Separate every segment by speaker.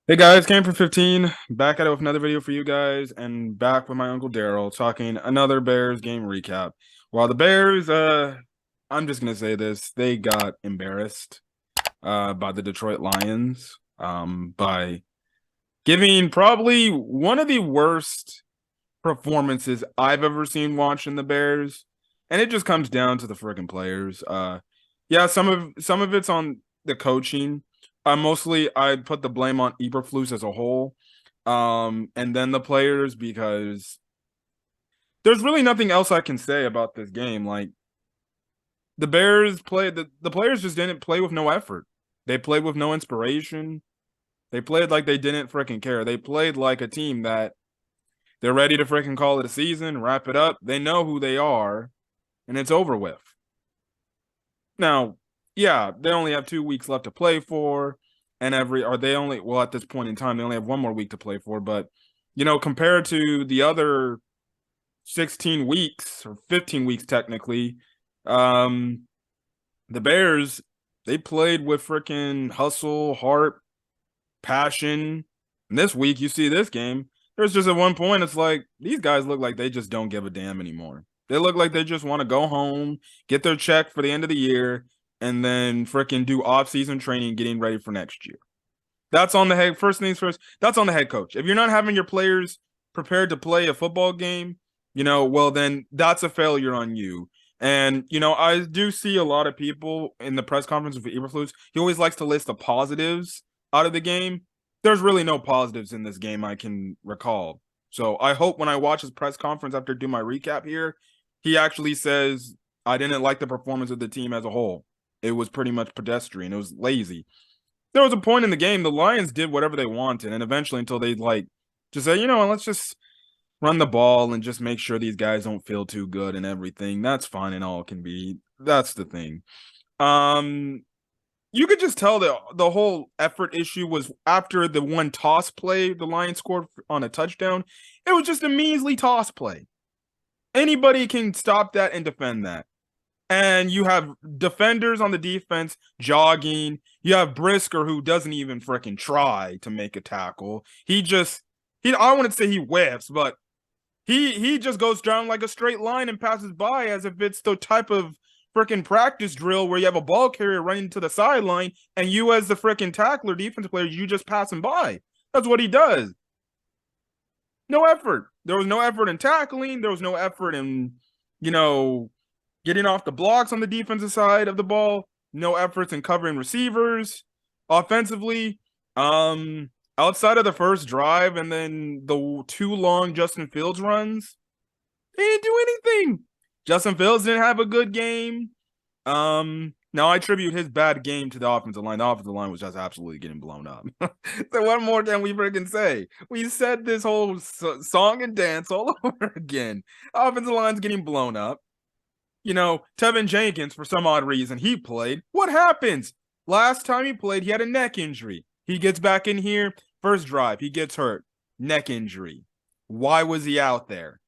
Speaker 1: Hey guys, came for 15, back at it with another video for you guys, and back with my Uncle Daryl talking another Bears game recap. While the Bears, I'm just gonna say this, they got embarrassed by the Detroit Lions, by giving probably one of the worst performances I've ever seen watching the Bears. And it just comes down to the freaking players. Yeah, some of it's on the coaching. Mostly I'd put the blame on Eberflus as a whole. And then the players because there's really nothing else I can say about this game. Like the Bears played the players just didn't play with no effort. They played with no inspiration. They played like they didn't freaking care. They played like a team that they're ready to freaking call it a season, wrap it up. They know who they are, and it's over with. Now, yeah, they only have 2 weeks left to play for, and they only, well, at this point in time, they only have one more week to play for. But, compared to the other 16 weeks or 15 weeks technically, um, the Bears, they played with freaking hustle, heart, passion. And this week, you see this game, there's just at one point, it's like these guys look like they just don't give a damn anymore. They look like they just want to go home, get their check for the end of the year, and then freaking do off-season training, getting ready for next year. That's on the head. First things first, that's on the head coach. If you're not having your players prepared to play a football game, well, then that's a failure on you. And, I do see a lot of people in the press conference with Eberflus. He always likes to list the positives out of the game. There's really no positives in this game I can recall. So I hope when I watch his press conference after I do my recap here, he actually says, I didn't like the performance of the team as a whole. It was pretty much pedestrian. It was lazy. There was a point in the game the Lions did whatever they wanted, and eventually until they just say, let's just run the ball and just make sure these guys don't feel too good and everything. That's fine and all can be. That's the thing. Um, you could just tell that the whole effort issue was after the one toss play the Lions scored on a touchdown. It was just a measly toss play. Anybody can stop that and defend that. And you have defenders on the defense jogging. You have Brisker who doesn't even freaking try to make a tackle. I wouldn't say he whiffs, but he just goes down like a straight line and passes by as if it's the type of freaking practice drill where you have a ball carrier running to the sideline and you as the freaking tackler, defensive player, you just pass him by. That's what he does. No effort. There was no effort in tackling. There was no effort in, getting off the blocks on the defensive side of the ball. No efforts in covering receivers. Offensively, outside of the first drive and then the two long Justin Fields runs, they didn't do anything. Justin Fields didn't have a good game. Now I attribute his bad game to the offensive line. The offensive line was just absolutely getting blown up. So what more can we freaking say? We said this whole song and dance all over again. Offensive line's getting blown up. Tevin Jenkins, for some odd reason, he played. What happens? Last time he played, he had a neck injury. He gets back in here, first drive, he gets hurt. Neck injury. Why was he out there?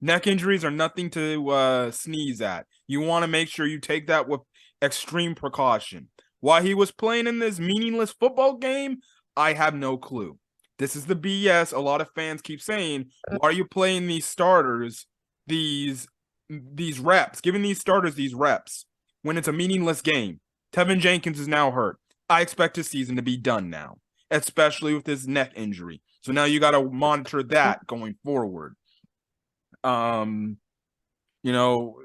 Speaker 1: Neck injuries are nothing to sneeze at. You want to make sure you take that with extreme precaution. Why he was playing in this meaningless football game, I have no clue. This is the BS a lot of fans keep saying. Why are you playing these starters, these reps, giving these starters these reps when it's a meaningless game? Tevin Jenkins is now hurt. I expect his season to be done now, especially with his neck injury. So now you got to monitor that going forward. Um, you know,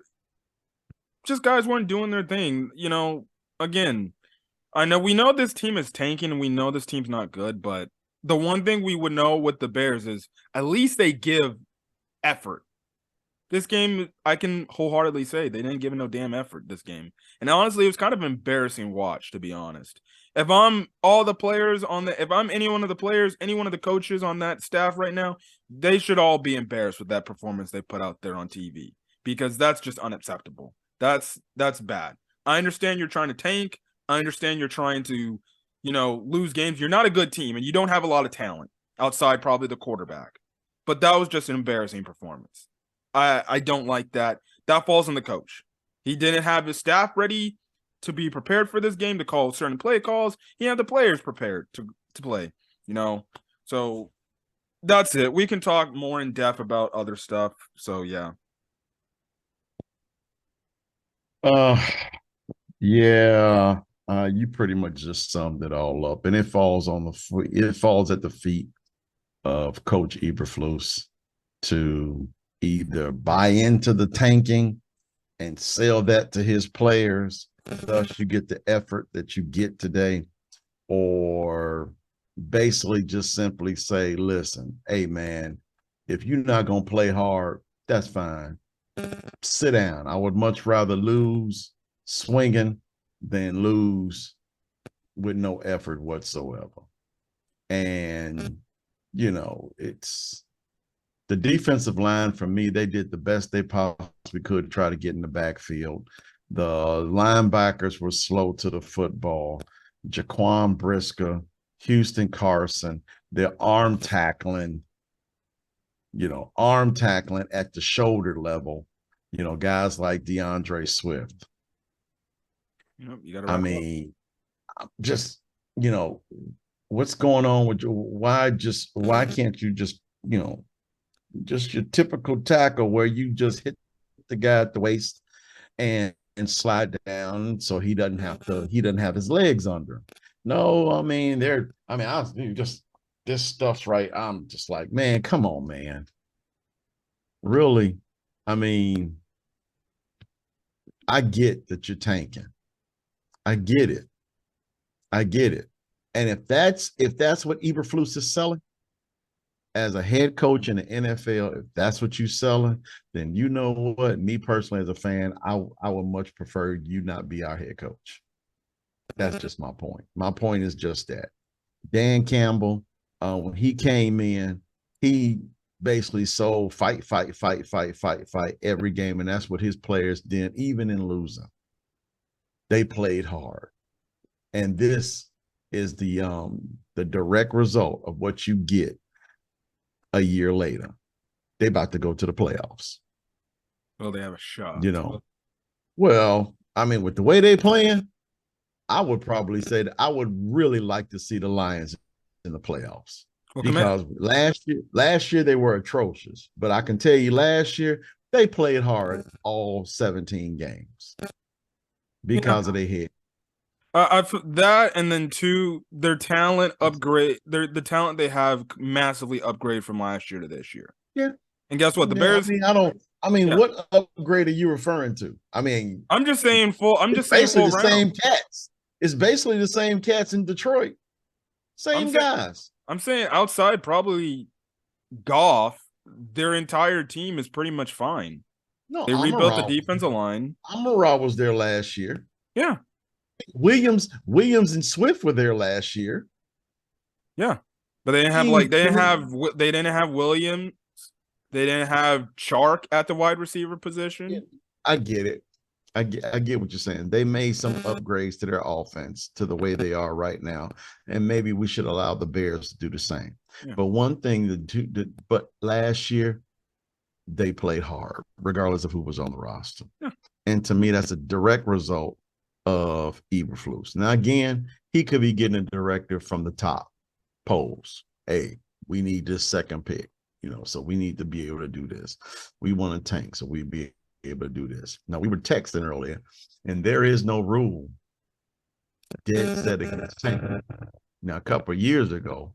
Speaker 1: just guys weren't doing their thing. Again, we know this team is tanking and we know this team's not good, but the one thing we would know with the Bears is at least they give effort. This game, I can wholeheartedly say they didn't give no damn effort this game. And honestly, it was kind of an embarrassing watch, to be honest. If I'm any one of the players, any one of the coaches on that staff right now, they should all be embarrassed with that performance they put out there on TV because that's just unacceptable. That's bad. I understand you're trying to tank. I understand you're trying to, lose games. You're not a good team and you don't have a lot of talent outside probably the quarterback. But that was just an embarrassing performance. I don't like that. That falls on the coach. He didn't have his staff ready to be prepared for this game to call certain play calls. He had the players prepared to play. you know. So that's it. We can talk more in depth about other stuff. So yeah.
Speaker 2: Uh, yeah, you pretty much just summed it all up, and it falls at the feet of Coach Eberflus to either buy into the tanking and sell that to his players. Thus, you get the effort that you get today, or basically just simply say, listen, hey, man, if you're not going to play hard, that's fine. Sit down. I would much rather lose swinging than lose with no effort whatsoever. And, it's the defensive line for me, they did the best they possibly could to try to get in the backfield. The linebackers were slow to the football. Jaquan Brisker, Houston Carson, their arm tackling at the shoulder level, guys like DeAndre Swift.
Speaker 1: You got to
Speaker 2: I
Speaker 1: wrap up.
Speaker 2: mean, just, you know, what's going on with you? Why can't you just your typical tackle where you just hit the guy at the waist and slide down so he doesn't have his legs under him. No, I mean I was just this stuff's right. I'm just like, man, come on, man. Really? I mean, I get that you're tanking. I get it. I get it. And if that's what Eberflus is selling as a head coach in the NFL, if that's what you're selling, then you know what? Me personally, as a fan, I would much prefer you not be our head coach. That's just my point. My point is just that Dan Campbell, when he came in, he basically sold fight, fight, fight, fight, fight, fight every game, and that's what his players did, even in losing. They played hard, and this is the direct result of what you get a year later. They about to go to the playoffs.
Speaker 1: Well, they have a shot.
Speaker 2: You know, well, I mean, with the way they playing, I would probably say that I would really like to see the Lions in the playoffs
Speaker 1: Well,
Speaker 2: because last year they were atrocious. But I can tell you, last year they played hard all 17 games
Speaker 1: yeah.
Speaker 2: because of their head.
Speaker 1: I've that, and then two, their talent upgrade. The talent they have massively upgraded from last year to this year.
Speaker 2: Yeah,
Speaker 1: And guess what? The
Speaker 2: yeah.
Speaker 1: Bears.
Speaker 2: I mean,
Speaker 1: Yeah,
Speaker 2: what upgrade are you referring to? I mean,
Speaker 1: I'm just saying full. I'm
Speaker 2: it's
Speaker 1: just saying
Speaker 2: basically
Speaker 1: full
Speaker 2: the same
Speaker 1: round.
Speaker 2: cats. It's basically the same cats in Detroit.
Speaker 1: I'm
Speaker 2: Same
Speaker 1: saying
Speaker 2: guys.
Speaker 1: I'm saying outside probably golf. Their entire team is pretty much fine.
Speaker 2: No,
Speaker 1: They rebuilt the defensive line.
Speaker 2: Amara was there last year.
Speaker 1: Yeah,
Speaker 2: Williams and Swift were there last year.
Speaker 1: yeah. But they didn't have like they didn't have Williams. They didn't have Chark at the wide receiver
Speaker 2: Yeah,
Speaker 1: position.
Speaker 2: I get it. I get what you're saying. They made some upgrades to their offense to the way they are right now, and maybe we should allow the Bears to do the same.
Speaker 1: Yeah,
Speaker 2: But one thing but last year they played hard, regardless of who was on the roster.
Speaker 1: yeah.
Speaker 2: And to me, that's a direct result of Eberflus. Now, again, he could be getting a directive from the top polls. Hey, we need this second pick, so we need to be able to do this. We want to tank, so we be able to do this. Now, we were texting earlier, and there is no rule dead set against tanking. Now, a couple of years ago,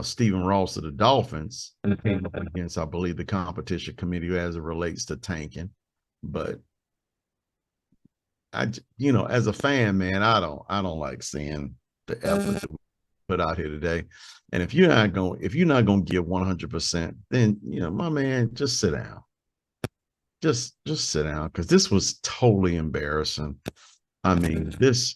Speaker 2: Stephen Ross of the Dolphins came up against, I believe, the competition committee as it relates to tanking. But as a fan, man, I don't like seeing the effort that we put out here today. And if you're not gonna give 100%, then my man, just sit down. Just sit down because this was totally embarrassing. I mean, this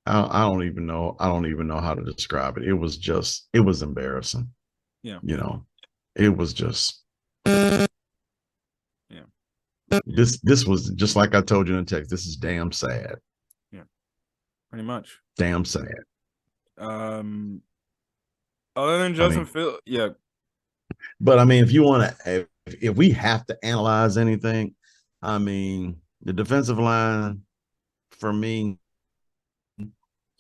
Speaker 2: I don't even know. I don't even know how to describe it. It was embarrassing.
Speaker 1: Yeah.
Speaker 2: You know, it was just
Speaker 1: Yeah.
Speaker 2: this was just like I told you in the text. This is damn sad.
Speaker 1: Yeah. Pretty much.
Speaker 2: Damn sad.
Speaker 1: Um Other than
Speaker 2: I
Speaker 1: Justin
Speaker 2: mean,
Speaker 1: Field, yeah.
Speaker 2: but I mean, if we have to analyze anything, I mean, the defensive line for me,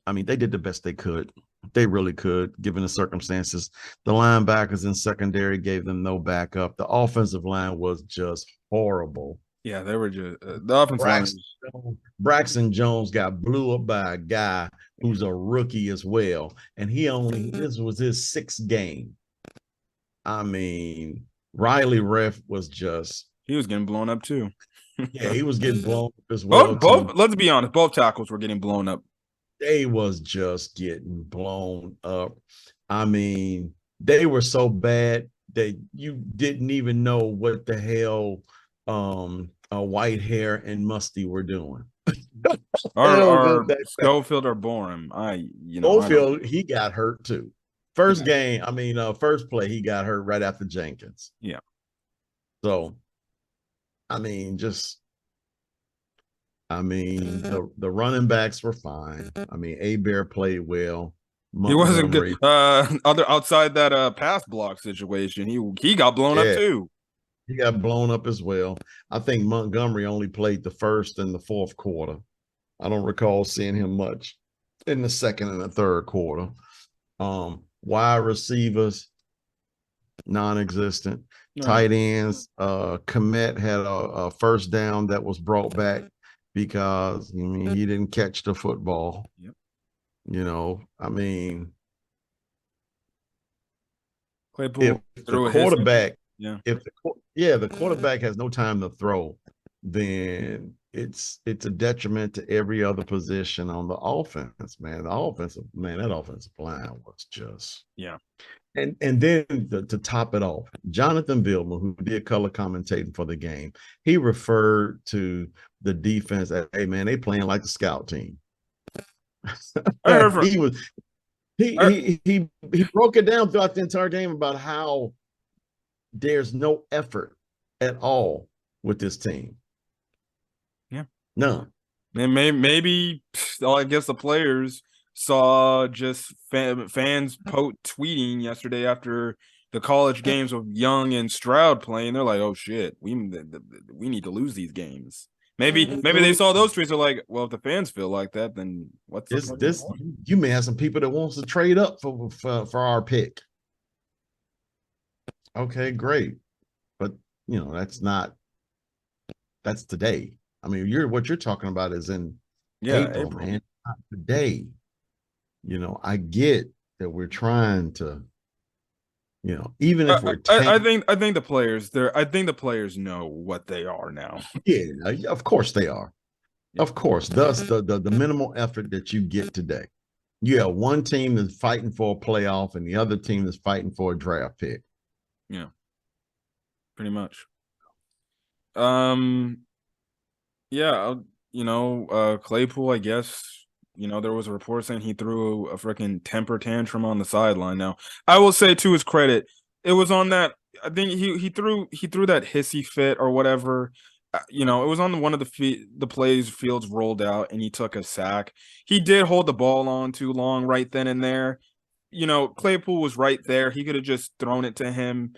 Speaker 2: I mean, they did the best they could. They really could, given the circumstances. The linebackers in secondary gave them no backup. The offensive line was just horrible.
Speaker 1: Yeah, they were just the offensive line
Speaker 2: Braxton,
Speaker 1: was.
Speaker 2: Braxton Jones got blew up by a guy who's a rookie as well. And this was his sixth game. I mean, Riley Ref was just,
Speaker 1: He was getting blown up too.
Speaker 2: yeah, he was getting blown up as well, too.
Speaker 1: Both. Let's be honest. Both tackles were getting blown up.
Speaker 2: They was just getting blown up. I mean, they were so bad that you didn't even know what the hell white hair and musty were doing.
Speaker 1: Or
Speaker 2: That
Speaker 1: Schofield or Borum. I don't.
Speaker 2: Schofield, he got hurt too. First game, I mean, first play, he got hurt right after Jenkins.
Speaker 1: Yeah.
Speaker 2: So, I mean, just I mean, the running backs were fine. I mean, Bear played well.
Speaker 1: He wasn't good.
Speaker 2: Montgomery,
Speaker 1: Other outside that pass block situation, he got blown up
Speaker 2: yeah,
Speaker 1: too.
Speaker 2: he got blown up as well. I think Montgomery only played the first and the fourth quarter. I don't recall seeing him much in the second and the third quarter. Wide receivers, non-existent.
Speaker 1: No.
Speaker 2: Tight ends, Komet had a first down that was brought back because I mean he didn't catch the football.
Speaker 1: Yep.
Speaker 2: I mean, if
Speaker 1: Claypool
Speaker 2: the
Speaker 1: threw a hissy.
Speaker 2: quarterback,
Speaker 1: Yeah.
Speaker 2: the quarterback has no time to throw, then it's a detriment to every other position on the offense, man. That offensive line was just
Speaker 1: Yeah.
Speaker 2: and then to top it off, Jonathan Vilma, who did color commentating for the game, he referred to the defense as, hey man, they playing like the scout team.
Speaker 1: I heard from.
Speaker 2: he was
Speaker 1: I,
Speaker 2: he broke it down throughout the entire game about how there's no effort at all with this team.
Speaker 1: yeah.
Speaker 2: None.
Speaker 1: And maybe I guess the players saw just fans tweeting yesterday after the college games with Young and Stroud playing. They're like, "Oh shit, we need to lose these games." Maybe they saw those tweets. Are like, "Well, if the fans feel like that, then what's the point?"
Speaker 2: This you may have some people that wants to trade up for our pick. Okay, great, but that's today. I mean, what you're talking about is in
Speaker 1: Yeah,
Speaker 2: April,
Speaker 1: April.
Speaker 2: man. Not today. I get that we're trying to, even if we're tank,
Speaker 1: I think the players know what they are now.
Speaker 2: yeah, of course they are.
Speaker 1: Yeah.
Speaker 2: Of course, thus the minimal effort that you get today. You have one team that's fighting for a playoff and the other team that's fighting for a draft pick.
Speaker 1: Yeah, pretty much. Um, yeah, Claypool, I guess, there was a report saying he threw a freaking temper tantrum on the sideline. Now, I will say to his credit, it was on that. I think he threw that hissy fit or whatever. It was on one of the plays Fields rolled out and he took a sack. He did hold the ball on too long right then and there. Claypool was right there. He could have just thrown it to him.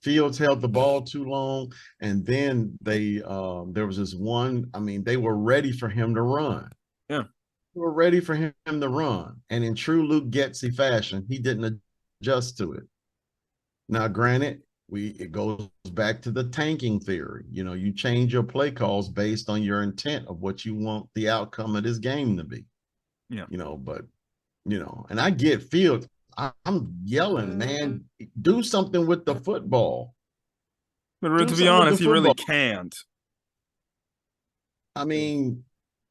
Speaker 2: Fields held the ball too long, and then there was this one. I mean, they were ready for him to run.
Speaker 1: Yeah.
Speaker 2: They were ready for him to run, and in true Luke Getsy fashion, he didn't adjust to it. Now, granted, it goes back to the tanking theory. You change your play calls based on your intent of what you want the outcome of this game to be.
Speaker 1: Yeah.
Speaker 2: But and I get Fields. I'm yelling, man, do something with the football.
Speaker 1: But to be honest, he really can't.
Speaker 2: I mean,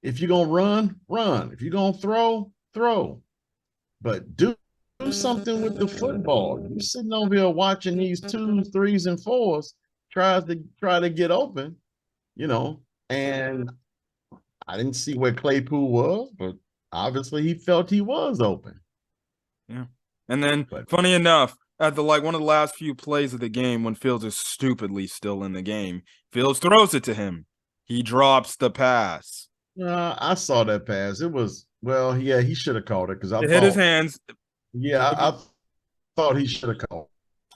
Speaker 2: if you're gonna run, run. If you're gonna throw, throw. But do something with the football. You're sitting over here watching these 2s, 3s, and 4s try to get open, and I didn't see where Claypool was, but obviously he felt he was open.
Speaker 1: Yeah. And then, funny enough, at one of the last few plays of the game, when Fields is stupidly still in the game, Fields throws it to him. He drops the pass.
Speaker 2: I saw that pass. It was yeah, he should have called it because
Speaker 1: It hit his hands.
Speaker 2: Yeah, I thought he should have called.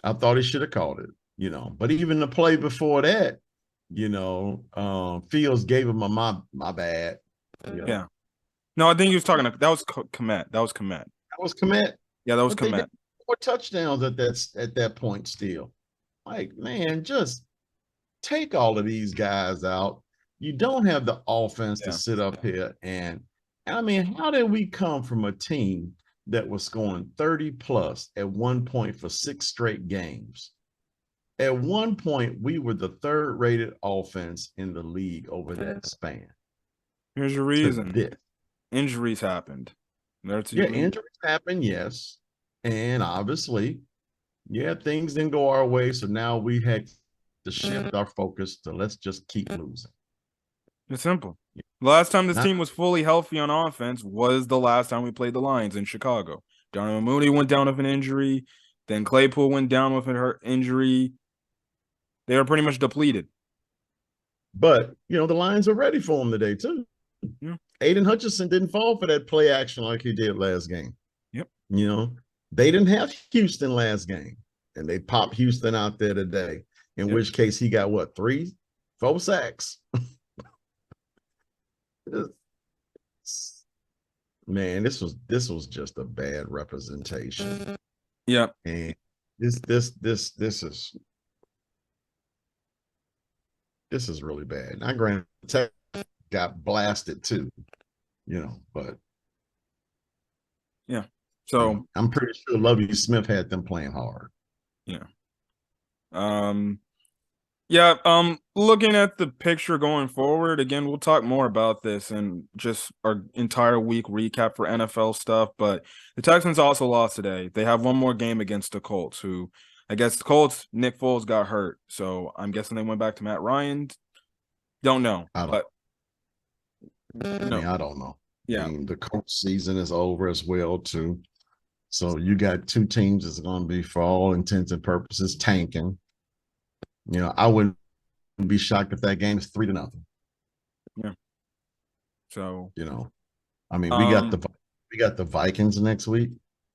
Speaker 2: I thought he should have called it. But even the play before that, Fields gave him a my bad.
Speaker 1: Yeah. No, I think he was talking. That was Komet. That was Komet.
Speaker 2: That was commit,
Speaker 1: Yeah, that was
Speaker 2: but they got
Speaker 1: Komet.
Speaker 2: 4 touchdowns at that point still. Like, man, just take all of these guys out. You don't have the offense to
Speaker 1: Yeah.
Speaker 2: sit up here and I mean, how did we come from a team that was scoring 30 plus at one point for 6 straight games? At one point, we were the third rated offense in the league over that span
Speaker 1: Here's your
Speaker 2: to
Speaker 1: reason.
Speaker 2: this.
Speaker 1: Injuries happened. That's
Speaker 2: Yeah,
Speaker 1: your reason.
Speaker 2: injuries happen, yes. And obviously, yeah, things didn't go our way. So now we had to shift our focus to let's just keep losing.
Speaker 1: It's simple. The last time this
Speaker 2: Not,
Speaker 1: team was fully healthy on offense was the last time we played the Lions in Chicago. Donovan Mooney went down with an injury. Then Claypool went down with an injury. They were pretty much depleted.
Speaker 2: but the Lions are ready for him today, too.
Speaker 1: Yeah.
Speaker 2: Aiden Hutchinson didn't fall for that play action like he did last game.
Speaker 1: Yep.
Speaker 2: They didn't have Houston last game, and they popped Houston out there today, in
Speaker 1: Yep.
Speaker 2: which case he got what, 3, 4 sacks? Man, this was just a bad representation.
Speaker 1: Yep.
Speaker 2: And this is really bad. Now, granted, Tech got blasted too, but
Speaker 1: Yeah. So
Speaker 2: I'm pretty sure Lovie Smith had them playing hard.
Speaker 1: yeah. Um Yeah, looking at the picture going forward, again, we'll talk more about this and just our entire week recap for NFL stuff. But the Texans also lost today. They have one more game against the Colts, who I guess the Colts, Nick Foles got hurt. So I'm guessing they went back to Matt Ryan. Don't know.
Speaker 2: I don't.
Speaker 1: But
Speaker 2: I mean, I don't know. I
Speaker 1: yeah.
Speaker 2: mean, the coach season is over as well too. So you got 2 teams that's going to be, for all intents and purposes, tanking. I wouldn't be shocked if that game is 3-0.
Speaker 1: Yeah. So
Speaker 2: I mean, we got the Vikings next week.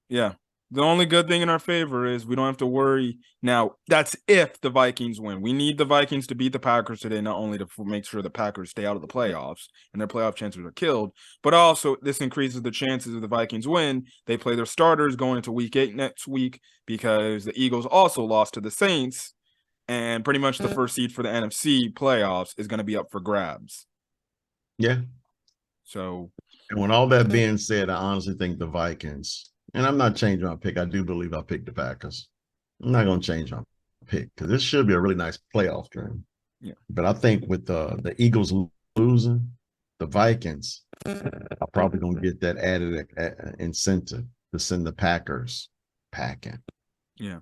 Speaker 1: yeah. The only good thing in our favor is we don't have to worry. Now, that's if the Vikings win. We need the Vikings to beat the Packers today, not only to make sure the Packers stay out of the playoffs and their playoff chances are killed, but also this increases the chances of the Vikings win. They play their starters going into week 8 next week because the Eagles also lost to the Saints, and pretty much the first seed for the NFC playoffs is going to be up for grabs.
Speaker 2: Yeah.
Speaker 1: So,
Speaker 2: and when all that being said, I honestly think the Vikings, and I'm not changing my pick. I do believe I picked the Packers. I'm not going to change my pick because this should be a really nice playoff game.
Speaker 1: yeah.
Speaker 2: But I think with the Eagles losing, the Vikings are probably going to get that added incentive to send the Packers packing.
Speaker 1: Yeah.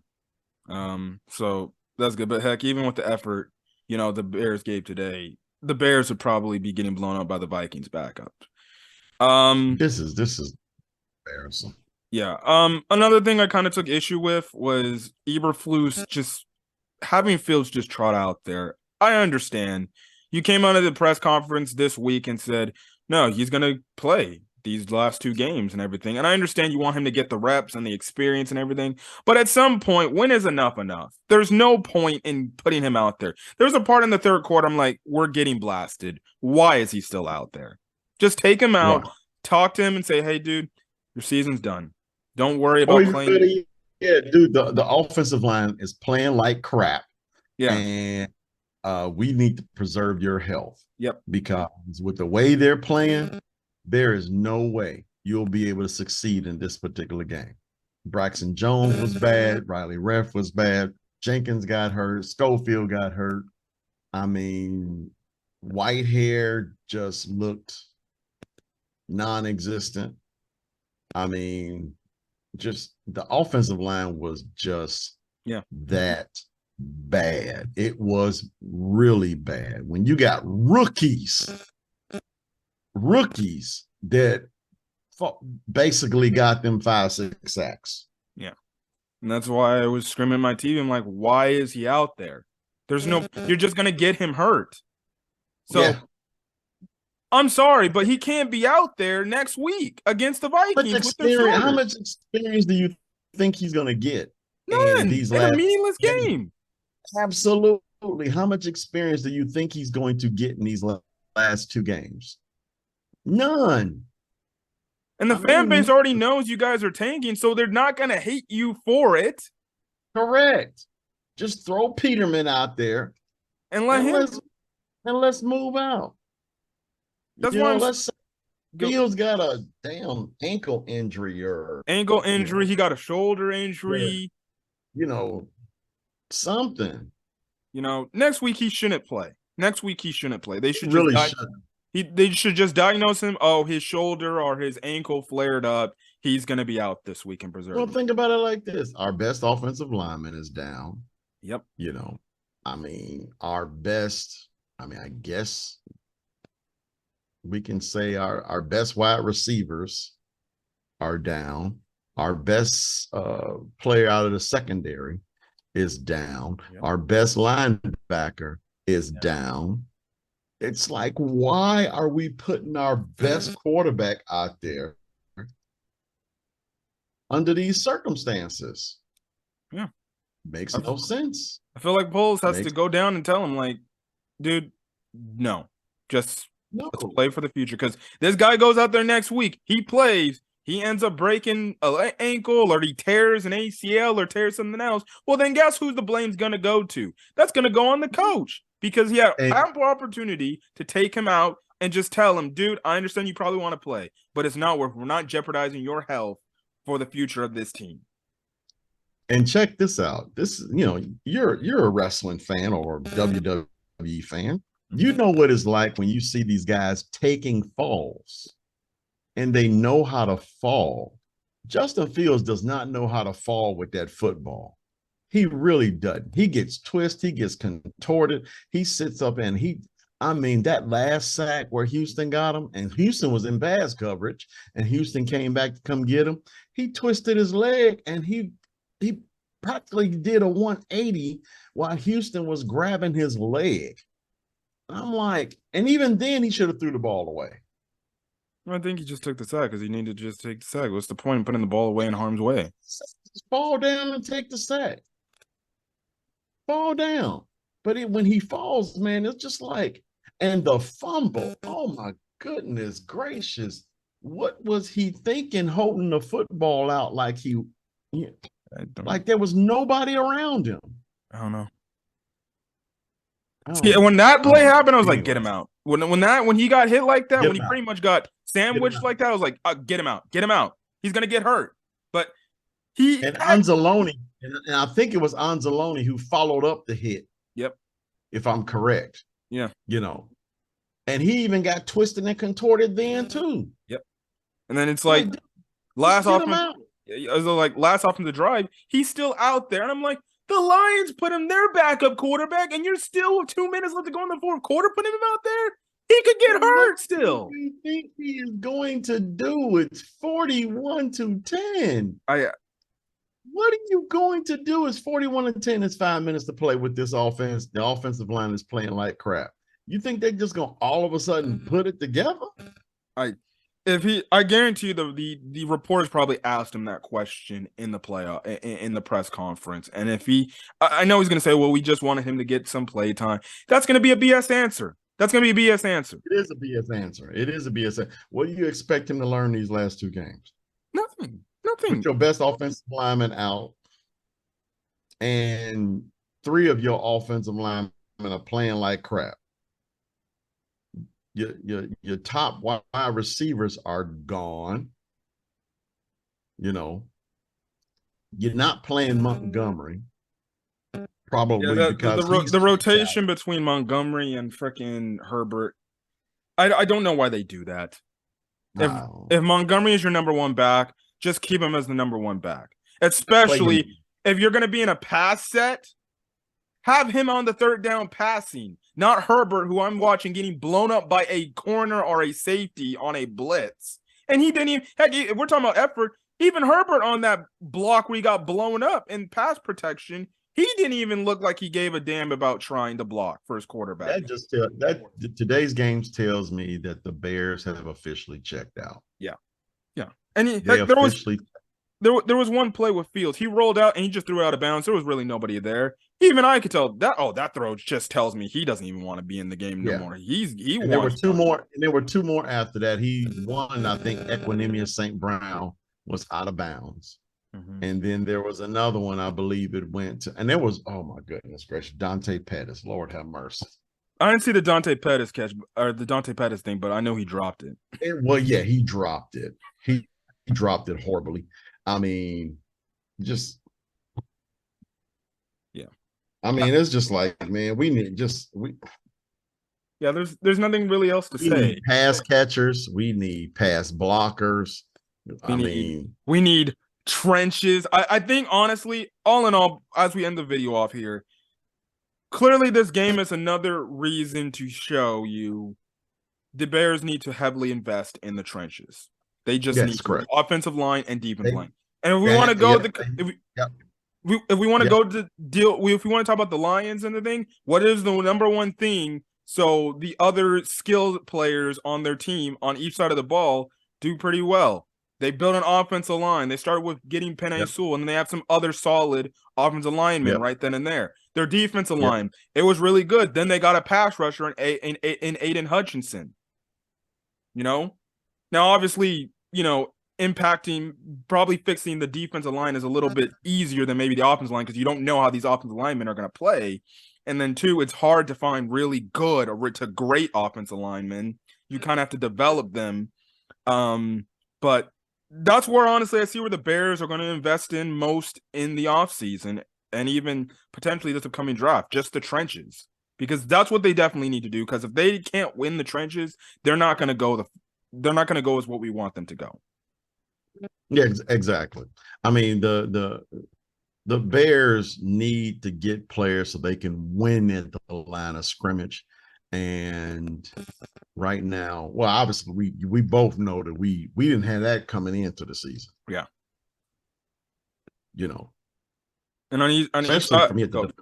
Speaker 1: So that's good. But heck, even with the effort, the Bears gave today, the Bears would probably be getting blown up by the Vikings backup.
Speaker 2: This is embarrassing.
Speaker 1: Yeah. Another thing I kind of took issue with was Eberflus just having Fields just trot out there. I understand. You came out of the press conference this week and said, no, he's gonna play these last 2 games and everything. And I understand you want him to get the reps and the experience and everything. But at some point, when is enough enough? There's no point in putting him out there. There's a part in the third quarter, I'm like, we're getting blasted. Why is he still out there? Just take him out,
Speaker 2: Right.
Speaker 1: talk to him and say, hey, dude, your season's done. Don't worry
Speaker 2: Or
Speaker 1: about
Speaker 2: even
Speaker 1: playing.
Speaker 2: better, yeah, dude, the offensive line is playing like crap.
Speaker 1: Yeah.
Speaker 2: And we need to preserve your health.
Speaker 1: Yep.
Speaker 2: Because with the way they're playing, there is no way you'll be able to succeed in this particular game. Braxton Jones was bad. Riley Ref was bad. Jenkins got hurt. Schofield got hurt. I mean, Whitehair just looked non-existent. I mean, just the offensive line was just that bad. It was really bad. When you got rookies that basically got them 5, 6 sacks.
Speaker 1: Yeah. And that's why I was screaming at my TV. I'm like, why is he out there? There's no, you're just going to get him hurt. So I'm sorry, but he can't be out there next week against the Vikings with their
Speaker 2: How much experience do you think he's going to get?
Speaker 1: None.
Speaker 2: In these
Speaker 1: in a meaningless game.
Speaker 2: Absolutely. How much experience do you think he's going to get in these last 2 games? None.
Speaker 1: And the
Speaker 2: I
Speaker 1: fan base
Speaker 2: mean,
Speaker 1: already knows you guys are tanking, so they're not going to hate you for it.
Speaker 2: correct. Just throw Peterman out there
Speaker 1: And let
Speaker 2: and
Speaker 1: him.
Speaker 2: let's move out.
Speaker 1: That's
Speaker 2: You
Speaker 1: why
Speaker 2: know,
Speaker 1: I'm
Speaker 2: let's say
Speaker 1: go,
Speaker 2: Fields got a damn ankle injury or
Speaker 1: ankle
Speaker 2: you
Speaker 1: injury.
Speaker 2: know,
Speaker 1: He got a shoulder
Speaker 2: yeah,
Speaker 1: injury.
Speaker 2: you know, something.
Speaker 1: Next week he shouldn't play. Next week he shouldn't play. They
Speaker 2: He
Speaker 1: should just
Speaker 2: really
Speaker 1: die.
Speaker 2: should.
Speaker 1: They should just diagnose him. Oh, his shoulder or his ankle flared up. He's gonna be out this week and preserve
Speaker 2: Well,
Speaker 1: him.
Speaker 2: think about it like this: our best offensive lineman is down.
Speaker 1: Yep.
Speaker 2: You know, I mean, our best. I mean, I guess we can say our best wide receivers are down. Our best player out of the secondary is down.
Speaker 1: Yep.
Speaker 2: Our best linebacker is
Speaker 1: Yeah.
Speaker 2: down. It's like, why are we putting our best quarterback out there under these circumstances?
Speaker 1: Yeah.
Speaker 2: Makes
Speaker 1: I,
Speaker 2: no sense.
Speaker 1: I feel like Bowles has to
Speaker 2: Makes
Speaker 1: go down and tell him, like, dude, no, just
Speaker 2: no.
Speaker 1: let's play for the future. Because this guy goes out there next week, he plays, he ends up breaking an ankle or he tears an ACL or tears something else. Well, then guess who the blame's going to go to? That's going to go on the coach because he had
Speaker 2: And,
Speaker 1: ample opportunity to take him out and just tell him, dude, I understand you probably want to play, but it's not worth. We're not jeopardizing your health for the future of this team.
Speaker 2: and check this out. This, you're a wrestling fan or WWE fan. You know what it's like when you see these guys taking falls and they know how to fall. Justin Fields does not know how to fall with that football. He really doesn't. He gets twisted, he gets contorted, he sits up and that last sack where Houston got him, and Houston was in bad coverage, and Houston came back to come get him. He twisted his leg and he practically did a 180 while Houston was grabbing his leg. I'm like, and even then he should have threw the ball away.
Speaker 1: I think he just took the sack because he needed to just take the sack. What's the point of putting the ball away in harm's way?
Speaker 2: Just fall down and take the sack. Fall down. But when he falls, man, it's just like, and the fumble. Oh my goodness gracious. What was he thinking holding the football out like like there was nobody around him?
Speaker 1: I don't know.
Speaker 2: I don't
Speaker 1: See,
Speaker 2: know.
Speaker 1: when that play happened, I was like,
Speaker 2: Anyway,
Speaker 1: get him out. When he got hit like that,
Speaker 2: get
Speaker 1: when
Speaker 2: him
Speaker 1: he
Speaker 2: out.
Speaker 1: pretty much got sandwiched like that, I was like, get him out. Get him out. He's gonna get hurt. But he
Speaker 2: And
Speaker 1: had,
Speaker 2: Anzalone, and I think it was Anzalone who followed up the hit,
Speaker 1: yep.
Speaker 2: if I'm correct.
Speaker 1: Yeah.
Speaker 2: And he even got twisted and contorted then too.
Speaker 1: Yep. And then it's
Speaker 2: Like,
Speaker 1: like last
Speaker 2: get him
Speaker 1: offense,
Speaker 2: out.
Speaker 1: like last offensive drive, he's still out there, and I'm like, the Lions put him their backup quarterback, and you're still 2 minutes left to go in the fourth quarter, putting him out there. He could get hurt still.
Speaker 2: What do you think he is going to do? It's 41-10. What are you going to do? It's 41-10. It's 5 minutes to play with this offense. The offensive line is playing like crap. You think they're just gonna all of a sudden put it together?
Speaker 1: I guarantee you the reporters probably asked him that question in the in the press conference, and I know he's gonna say, well, we just wanted him to get some play time. That's gonna be a BS answer. That's gonna be a BS answer.
Speaker 2: It is a BS answer. It is a BS answer. What do you expect him to learn these last two games?
Speaker 1: Nothing.
Speaker 2: Put your best offensive lineman out, and three of your offensive linemen are playing like crap. Your top wide receivers are gone. You're not playing Montgomery, probably because
Speaker 1: the rotation between Montgomery and freaking Herbert. I don't know why they do that. If Montgomery is your number one back, just keep him as the number one back. Especially if you're going to be in a pass set, have him on the third down passing, not Herbert, who I'm watching getting blown up by a corner or a safety on a blitz. And he didn't even, heck, we're talking about effort. Even Herbert on that block where he got blown up in pass protection, he didn't even look like he gave a damn about trying to block for his quarterback.
Speaker 2: Today's games tells me that the Bears have officially checked out.
Speaker 1: Yeah. And
Speaker 2: there
Speaker 1: there was one play with Fields. He rolled out and he just threw it out of bounds. There was really nobody there. Even I could tell that. Oh, that throw just tells me he doesn't even want to be in the game no
Speaker 2: Yeah.
Speaker 1: more. He
Speaker 2: And there were
Speaker 1: wants
Speaker 2: two more, and there were two more after that. He won, I think, Equinemius St. Brown was out of bounds.
Speaker 1: Mhm.
Speaker 2: And then there was another one, I believe it went to, and there was, oh my goodness gracious, Dante Pettis. Lord have mercy.
Speaker 1: I didn't see the Dante Pettis catch or the Dante Pettis thing, but I know he dropped it.
Speaker 2: Well, yeah, he dropped it. He dropped it horribly. I mean, just
Speaker 1: Yeah.
Speaker 2: I mean, it's just like, man, we need just
Speaker 1: Yeah, there's nothing really else to
Speaker 2: we
Speaker 1: say.
Speaker 2: need pass catchers, we need pass blockers.
Speaker 1: We
Speaker 2: I
Speaker 1: need
Speaker 2: mean,
Speaker 1: we need trenches. I think honestly, all in all, as we end the video off here, clearly this game is another reason to show you the Bears need to heavily invest in the trenches. They just
Speaker 2: yes,
Speaker 1: need to,
Speaker 2: correct.
Speaker 1: offensive line and defense
Speaker 2: They,
Speaker 1: line. And if we want to
Speaker 2: that,
Speaker 1: go
Speaker 2: yeah,
Speaker 1: the
Speaker 2: yeah,
Speaker 1: if we want to
Speaker 2: yeah,
Speaker 1: go to deal, if we want to talk about the Lions and the thing, what is the number one thing so the other skilled players on their team on each side of the ball do pretty well? They build an offensive line. They start with getting Penei
Speaker 2: yep,
Speaker 1: Sewell, and then they have some other solid offensive linemen
Speaker 2: yep,
Speaker 1: right then and there. Their defensive
Speaker 2: yep,
Speaker 1: line, it was really good. Then they got a pass rusher in Aiden Hutchinson. You know, now obviously, impacting probably fixing the defensive line is a little bit easier than maybe the offensive line because you don't know how these offensive linemen are going to play. And then two, it's hard to find really good or to great offensive linemen. You kind of have to develop them. But that's where honestly I see where the Bears are going to invest in most in the offseason and even potentially this upcoming draft, just the trenches. Because that's what they definitely need to do. Because if they can't win the trenches, they're not going to go as what we want them to go.
Speaker 2: yeah, exactly. I mean, the Bears need to get players so they can win at the line of scrimmage. And right now, well, obviously we both know that we didn't have that coming into the season.
Speaker 1: Yeah.
Speaker 2: You know,
Speaker 1: And on each
Speaker 2: especially
Speaker 1: side,
Speaker 2: from here to
Speaker 1: go.
Speaker 2: the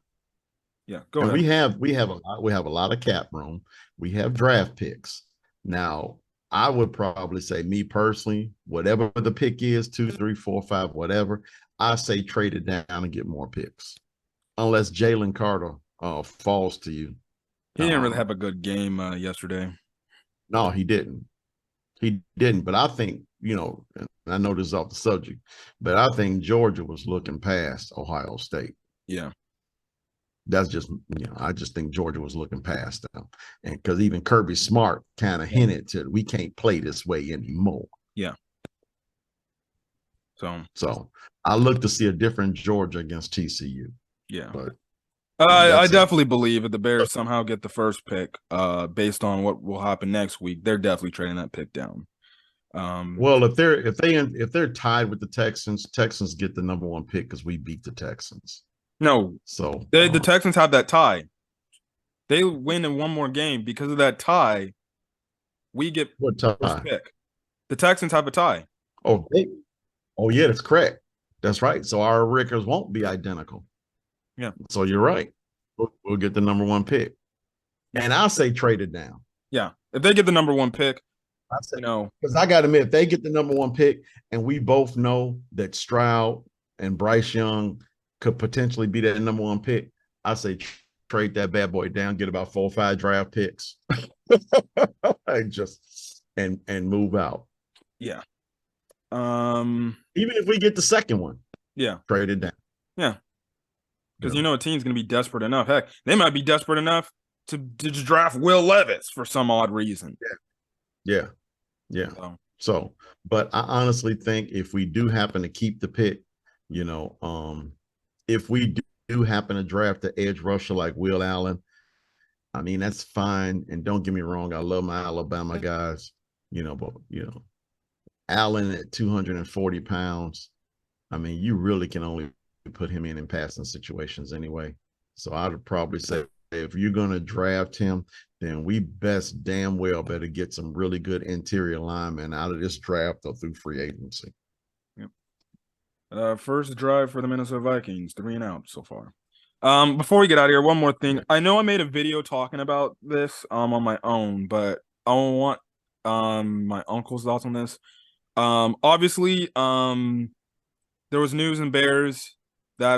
Speaker 1: Yeah, go
Speaker 2: and
Speaker 1: ahead.
Speaker 2: we have a lot of cap room. We have draft picks. Now, I would probably say, me personally, whatever the pick is, 2, 3, 4, 5, whatever, I say trade it down and get more picks. Unless Jalen Carter falls to you.
Speaker 1: He didn't really
Speaker 2: Um,
Speaker 1: have a good game yesterday.
Speaker 2: no, he didn't. He didn't. But I think, and I know this is off the subject, but I think Georgia was looking past Ohio State.
Speaker 1: Yeah.
Speaker 2: That's just, I just think Georgia was looking past them. And because even Kirby Smart kind of hinted to, we can't play this way anymore.
Speaker 1: Yeah.
Speaker 2: So I look to see a different Georgia against TCU.
Speaker 1: Yeah.
Speaker 2: But
Speaker 1: I
Speaker 2: that's it.
Speaker 1: definitely believe if the Bears somehow get the first pick, based on what will happen next week, they're definitely trading that pick down.
Speaker 2: Well, if they're tied with the Texans, Texans get the number one pick because we beat the Texans.
Speaker 1: No,
Speaker 2: So
Speaker 1: the Texans have that tie. They win in one more game because of that tie. We get
Speaker 2: what
Speaker 1: first
Speaker 2: tie?
Speaker 1: pick. The Texans have a tie.
Speaker 2: Oh, yeah, that's correct. That's right. So our records won't be identical.
Speaker 1: Yeah.
Speaker 2: So you're right. We'll get the number one pick, and I'll say trade it down.
Speaker 1: Yeah, if they get the number one pick,
Speaker 2: I say, because I got to admit, if they get the number one pick, and we both know that Stroud and Bryce Young could potentially be that number one pick, I say trade that bad boy down, get about 4 or 5 draft picks, and move out.
Speaker 1: Yeah.
Speaker 2: Even if we get the second one,
Speaker 1: yeah,
Speaker 2: trade it down.
Speaker 1: Yeah. Because a team's going to be desperate enough. Heck, they might be desperate enough to draft Will Levis for some odd reason.
Speaker 2: Yeah. So, but I honestly think if we do happen to keep the pick, if we do happen to draft the edge rusher like Will Allen, I mean, that's fine. And don't get me wrong, I love my Alabama guys, but Allen at 240 pounds, I mean, you really can only put him in passing situations anyway. So I'd probably say if you're going to draft him, then we best damn well better get some really good interior linemen out of this draft or through free agency.
Speaker 1: Yep. First drive for the Minnesota Vikings, 3 and out so far. Before we get out of here, one more thing. I know I made a video talking about this on my own, but I want my uncle's thoughts on this. Obviously, there was news in Bears that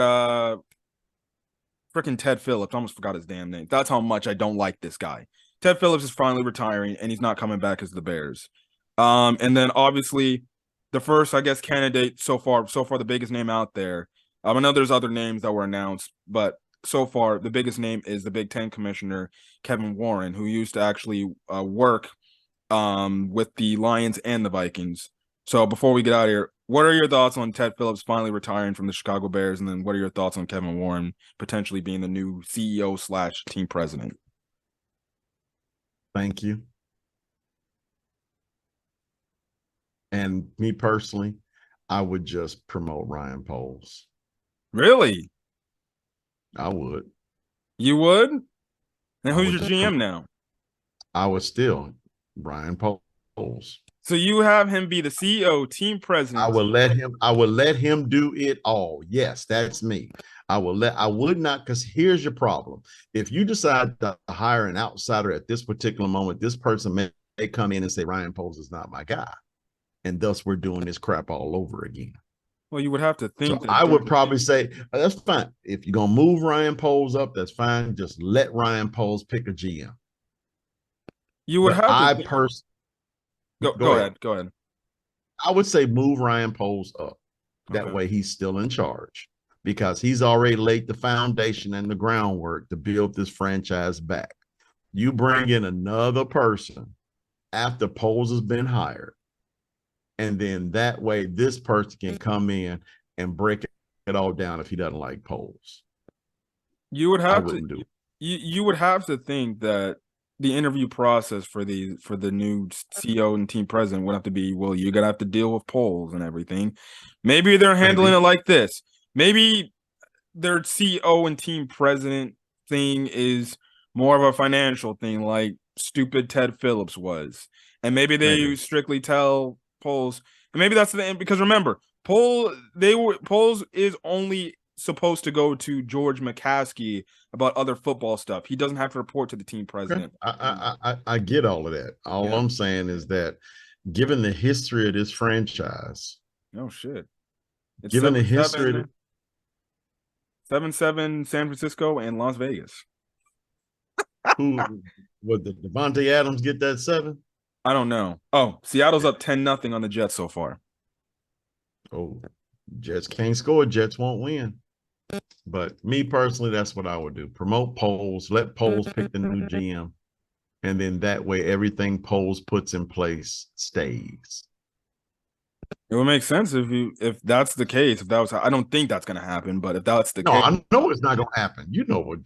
Speaker 1: freaking Ted Phillips, I almost forgot his damn name. That's how much I don't like this guy. Ted Phillips is finally retiring and he's not coming back as the Bears. And then obviously the first, I guess, candidate so far the biggest name out there. I know there's other names that were announced, but so far the biggest name is the Big Ten commissioner Kevin Warren, who used to actually work with the Lions and the Vikings. So before we get out of here, what are your thoughts on Ted Phillips finally retiring from the Chicago Bears? And then what are your thoughts on Kevin Warren potentially being the new CEO slash team president?
Speaker 2: Thank you. And me personally, I would just promote Ryan Poles.
Speaker 1: Really?
Speaker 2: I would.
Speaker 1: You would? And
Speaker 2: I
Speaker 1: who's
Speaker 2: would
Speaker 1: your
Speaker 2: just
Speaker 1: GM now?
Speaker 2: I would still Ryan Poles.
Speaker 1: So you have him be the CEO, team
Speaker 2: I
Speaker 1: president.
Speaker 2: will let him. I will let him do it all. Yes, that's me. I would not, because here's your problem. If you decide to hire an outsider at this particular moment, this person may come in and say Ryan Poles is not my guy, and thus we're doing this crap all over again.
Speaker 1: Well, you would have to
Speaker 2: So
Speaker 1: think that
Speaker 2: I would probably say that's fine. If you're gonna move Ryan Poles up, that's fine. Just let Ryan Poles pick a GM.
Speaker 1: you would
Speaker 2: But
Speaker 1: have to
Speaker 2: I
Speaker 1: think,
Speaker 2: personally
Speaker 1: go ahead. Go ahead.
Speaker 2: I would say move Ryan Poles up. That
Speaker 1: Okay.
Speaker 2: way he's still in charge, because he's already laid the foundation and the groundwork to build this franchise back. You bring in another person after Poles has been hired, and then that way this person can come in and break it all down if he doesn't like Poles.
Speaker 1: You would
Speaker 2: I
Speaker 1: have to
Speaker 2: wouldn't do it.
Speaker 1: you would have to think that the interview process for the new CEO and team president would have to be, well, you're gonna have to deal with polls and everything. Maybe they're handling
Speaker 2: Maybe.
Speaker 1: it like this. Maybe their CEO and team president thing is more of a financial thing, like stupid Ted Phillips was. And maybe they
Speaker 2: Maybe.
Speaker 1: strictly tell polls, and maybe that's the end, because remember, polls is only supposed to go to George McCaskey about other football stuff. He doesn't have to report to the team
Speaker 2: Okay.
Speaker 1: president.
Speaker 2: I get all of that. All
Speaker 1: Yeah.
Speaker 2: I'm saying is that given the history of this franchise,
Speaker 1: Oh shit. It's
Speaker 2: given the
Speaker 1: seven
Speaker 2: history of
Speaker 1: seven 7-7 San Francisco and Las Vegas.
Speaker 2: who would the Devontae Adams get that 7?
Speaker 1: I don't know. Oh, Seattle's up 10-0 on the Jets so far.
Speaker 2: Oh, Jets can't score. Jets won't win. But me personally, that's what I would do. Promote Poles, let Poles pick the new GM. And then that way everything Poles puts in place stays.
Speaker 1: It would make sense if that's the case. If that was, I don't think that's gonna happen, but if that's the
Speaker 2: No,
Speaker 1: case,
Speaker 2: I know it's not gonna happen. You know what?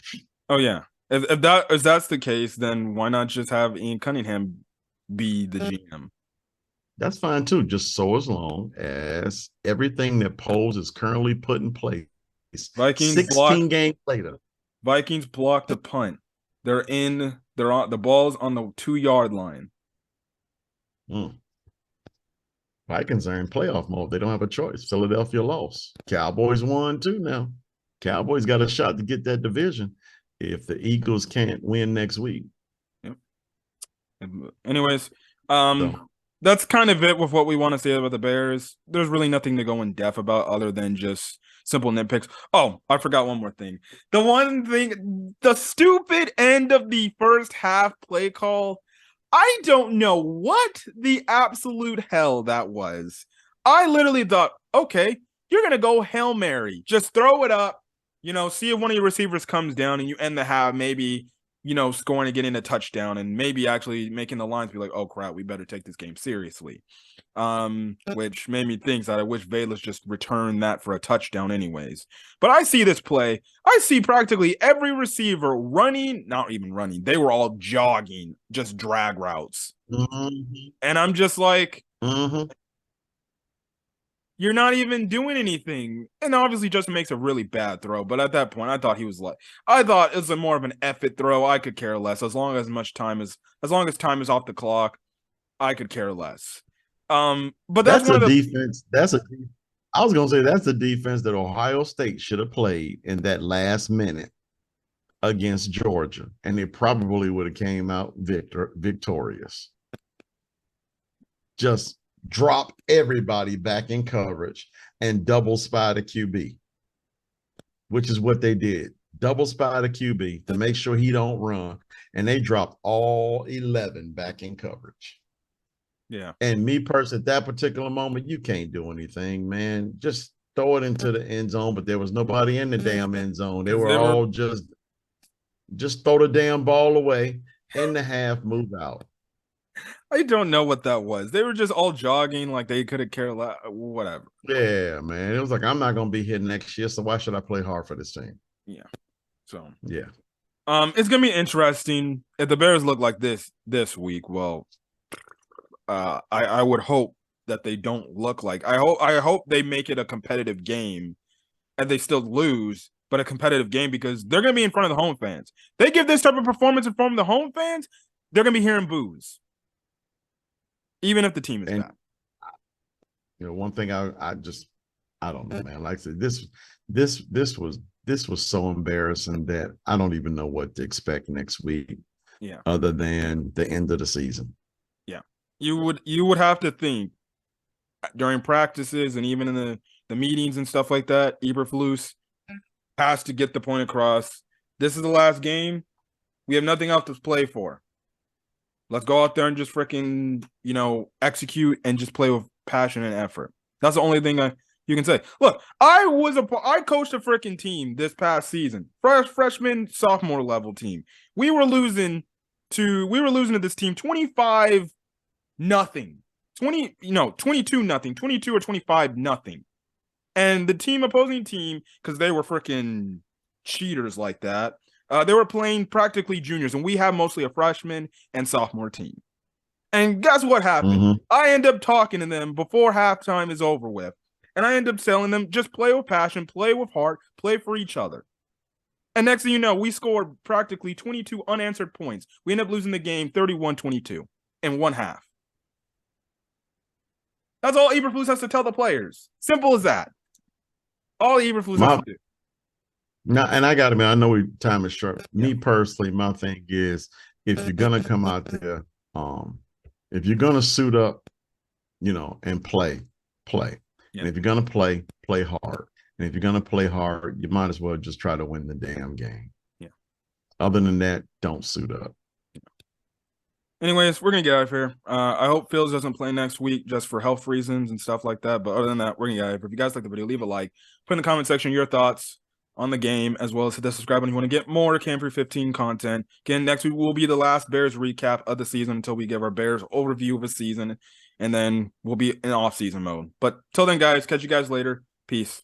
Speaker 1: oh yeah, if that's the case, then why not just have Ian Cunningham be the GM?
Speaker 2: That's fine too, just so as long as everything that Poles is currently put in place,
Speaker 1: Vikings
Speaker 2: 16
Speaker 1: block.
Speaker 2: games later.
Speaker 1: Vikings block the punt. They're in. They're on the ball's on the 2-yard line.
Speaker 2: Mm. Vikings are in playoff mode. They don't have a choice. Philadelphia lost. Cowboys won too now. Cowboys got a shot to get that division if the Eagles can't win next week.
Speaker 1: Yep. Anyways,
Speaker 2: So
Speaker 1: that's kind of it with what we want to say about the Bears. There's really nothing to go in depth about other than just simple nitpicks. Oh, I forgot one more thing. The one thing, the stupid end of the first half play call. I don't know what the absolute hell that was. I literally thought, okay, you're going to go Hail Mary. Just throw it up, see if one of your receivers comes down and you end the half, maybe, scoring and getting a touchdown and maybe actually making the lines be like, oh crap, we better take this game seriously. Which made me think that I wish Bayless just returned that for a touchdown anyways. But I see this play. I see practically every receiver running, not even running. They were all jogging, just drag routes.
Speaker 2: mm-hmm.
Speaker 1: And I'm just like,
Speaker 2: Mm-hmm.
Speaker 1: you're not even doing anything. And obviously Justin makes a really bad throw. But at that point, I thought it was a more of an effort throw. I could care less. As long as time is off the clock, I could care less. But that's
Speaker 2: That's
Speaker 1: one
Speaker 2: a
Speaker 1: of the
Speaker 2: defense. I was gonna say that's a defense that Ohio State should have played in that last minute against Georgia, and they probably would have came out victorious. Just dropped everybody back in coverage and double spy the QB, which is what they did. Double spy the QB to make sure he don't run, and they dropped all 11 back in coverage.
Speaker 1: Yeah.
Speaker 2: And me personally, at that particular moment, you can't do anything, man. Just throw it into the end zone, but there was nobody in the damn end zone. They were all just throw the damn ball away in the half, move out.
Speaker 1: I don't know what that was. They were just all jogging like they could have cared less. Whatever.
Speaker 2: Yeah, man. It was like, I'm not gonna be here next year, so why should I play hard for this team?
Speaker 1: Yeah. So
Speaker 2: Yeah.
Speaker 1: it's gonna be interesting if the Bears look like this week. Well, I would hope that they don't look like. I hope they make it a competitive game and they still lose, but a competitive game because they're gonna be in front of the home fans. They give this type of performance in front of the home fans, they're gonna be hearing boos, even if the team is
Speaker 2: And
Speaker 1: bad.
Speaker 2: one thing I don't know, man. Like I said, this was so embarrassing that I don't even know what to expect next week.
Speaker 1: Yeah.
Speaker 2: Other than the end of the season.
Speaker 1: Yeah. You would have to think during practices and even in the meetings and stuff like that, Eberflus has to get the point across. This is the last game. We have nothing else to play for. Let's go out there and just freaking, execute and just play with passion and effort. That's the only thing you can say. Look, I coached a freaking team this past season, freshman, sophomore level team. We were losing to this team 25 nothing. 22 nothing, 22 or 25 nothing. And the opposing team, because they were freaking cheaters like that, they were playing practically juniors, and we have mostly a freshman and sophomore team. And guess what happened?
Speaker 2: Mm-hmm.
Speaker 1: I end up talking to them before halftime is over with. And I end up telling them, just play with passion, play with heart, play for each other. And next thing you know, we scored practically 22 unanswered points. We end up losing the game 31-22 in one half. That's all Eberflus has to tell the players. Simple as that. All Eberflus has to do.
Speaker 2: Now, and I got to admit, I know time is short. Me personally, my thing is, if you're gonna come out there, if you're gonna suit up, and play.
Speaker 1: Yeah.
Speaker 2: And if you're gonna play hard. And if you're gonna play hard, you might as well just try to win the damn game.
Speaker 1: Yeah.
Speaker 2: Other than that, don't suit up.
Speaker 1: Anyways, we're gonna get out of here. I hope Fields doesn't play next week just for health reasons and stuff like that. But other than that, we're gonna get out of here. If you guys like the video, leave a like. Put in the comment section your thoughts on the game, as well as hit the subscribe button if you want to get more Camp 15 content. Again, next week will be the last Bears recap of the season until we give our Bears overview of the season, and then we'll be in off-season mode. But till then, guys, catch you guys later. Peace.